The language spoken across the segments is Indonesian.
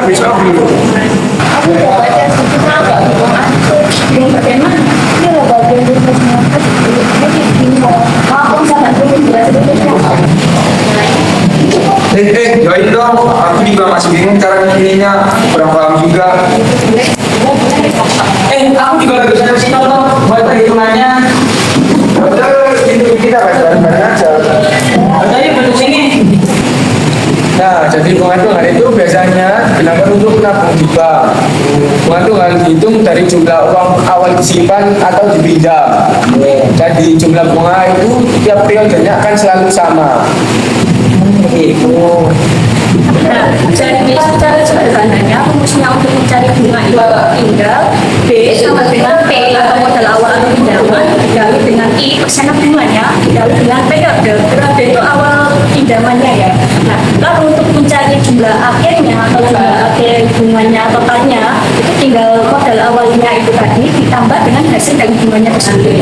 besok dulu. Aku udah baca cuma agak bingung aja. Bingung bagaimana? Ini loh bagian rumusnya kan jadi bingung. Aku sangat bingung jelas itu siapa. Join dong. Aku juga masih bingung cara bikinnya, kurang paham juga. Aku juga lagi bisa kasih tahu dong buat perhitungannya. Betul, itu kita bareng-bareng aja. Tadi bentuk sini. Nah, jadi penghitungan itu biasanya digunakan untuk menabung di bank. Penghitungan dihitung dari jumlah uang awal disimpan atau dipinjam. Jadi jumlah bunga itu tiap periodenya akan selalu sama. Itu. Nah, jadi secara sederhananya rumusnya untuk mencari bunga itu tinggal B sama dengan P atau modal awal atau pinjaman dikali dengan I persenan bunganya dikali dengan periode. Periode itu awal pinjamannya ya. Nah, lalu untuk mencari jumlah akhirnya atau jumlah akhir bunganya totalnya itu tinggal modal awalnya itu tadi ditambah dengan hasil dari bunganya tersebut.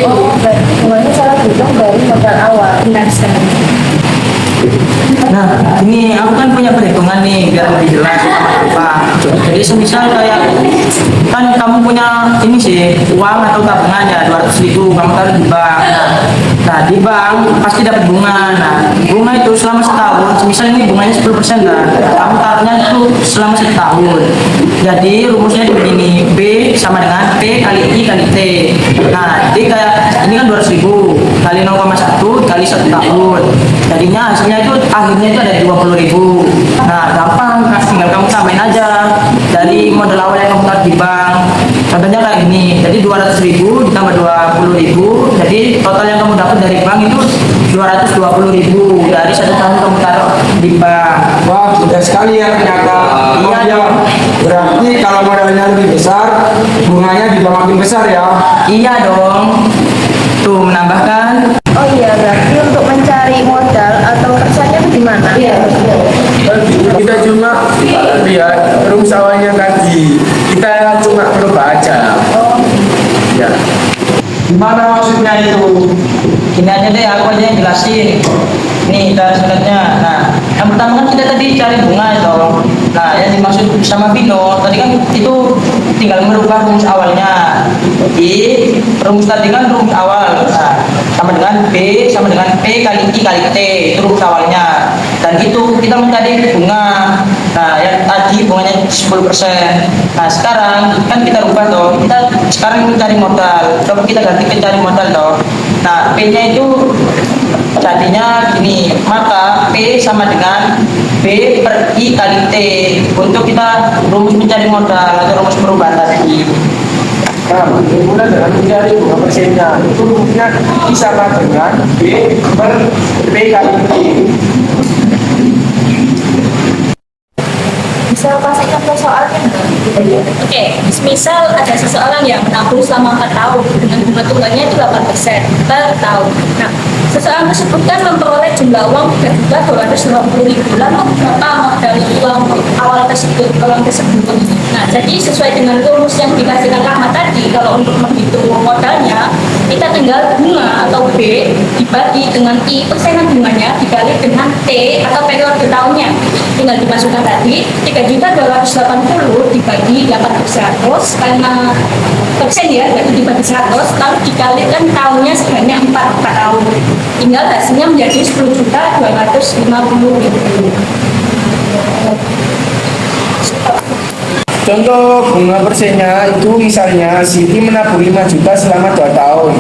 Oh, berarti bunganya salah hitung dari modal awal. Benar sekali. Nah, ini aku kan punya perhitungan nih biar lebih jelas sama Pak. Jadi semisal kayak kan kamu punya ini sih uang atau tabungan ya 200.000 kamu taruh di bank. Nah, di bank pasti dapat bunga. Nah, bunga itu selama setahun, semisal ini bunganya 10% kan, kamu taruhnya itu selama setahun. Jadi rumusnya itu begini, B sama dengan P kali I kali T. Nah, jadi kayak ini kan 200.000 kali 0,1 kali 1 tahun. Jadinya hasilnya itu akhirnya itu ada 20.000. Nah, gampang, tinggal kamu tambahin aja dari modal awal yang kamu taruh di bank. Contohnya kayak ini, jadi 200.000 ditambah 20.000, jadi total yang kamu dapat dari bank itu 220.000 dari 1 tahun kamu taruh di bank. Wah, mudah sekali ya ternyata. Iya dong. Berarti kalau modalnya lebih besar, bunganya juga makin besar ya. Iya dong. Tuh menambahkan. Oh iya, berarti untuk mencari modal atau persennya itu gimana? Iya, Kita cuma lihat rumus awalnya tadi. Kita cuma merubah aja. Ya. Gimana maksudnya itu? Gini aja deh, aku aja yang jelasin. Nih cara sebenarnya. Nah, yang pertama kan kita tadi cari bunga itu. Nah, yang dimaksud sama Vino tadi kan itu tinggal merubah rumus awalnya. Jadi rumus tadi kan rumus awal. Nah, sama dengan B sama dengan P kali I kali T itu rumus awalnya. Dan itu kita mencari bunga. Nah, yang tadi bunganya 10%. Nah, sekarang kan kita rubah toh. Kita sekarang mencari modal. Coba kita ganti ke cari modal toh. Nah, P-nya itu jadinya gini, maka P sama dengan B per I kali T untuk kita rumus mencari modal atau rumus perubahan tadi. Nah, dimulai dengan mencari bunga persennya. Itu rumusnya sama dengan B per P kali T. bisa kasih contoh soalnya nggak? Oke, misal ada seseorang yang menabung selama 4 tahun dengan bunga tunggalnya itu 8% per tahun. Nah, seseorang tersebut kan memperoleh jumlah uang 3.220.000. Lalu berapa modal uang awal tersebut, uang tersebut? Nah, jadi sesuai dengan rumus yang dikasihkan Rahmat tadi, kalau untuk menghitung modalnya, kita tinggal bunga atau B dibagi dengan I persenan bunganya dikali dengan T atau periode tahunnya. Tinggal dimasukkan tadi 3.280 dibagi 8% karena persen ya, jadi dibagi 100 lalu dikalikan tahunnya sebanyak 4 tahun. Tinggal hasilnya menjadi 10.250.000. Contoh bunga persennya itu misalnya Siti menabung 5 juta selama 2 tahun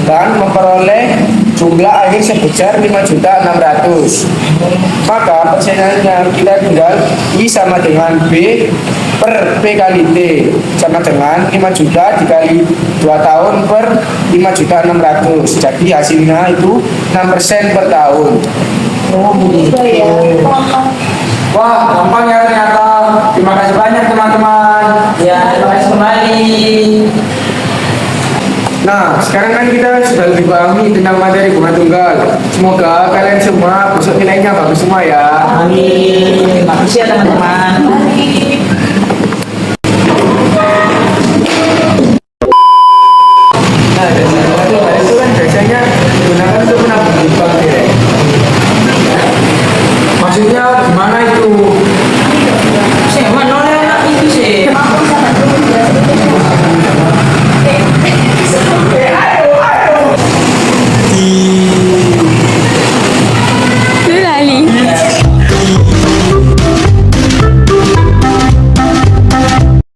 dan memperoleh jumlah akhir sebesar 5.600.000. Maka persennya kita tinggal I sama dengan B per P kali T sama dengan 5 juta dikali 2 tahun per 5.600.000. Jadi hasilnya itu 6% per tahun. Oh begitu. Wah, gampang ya ternyata. Terima kasih banyak teman-teman. Ya, terima kasih kembali. Nah, sekarang kan kita sudah lebih pahami tentang materi bunga tunggal. Semoga kalian semua besok nilainya bagus semua ya. Amin. Makasih ya teman-teman. Nah, dan bunga tunggal itu kan biasanya digunakan untuk menabung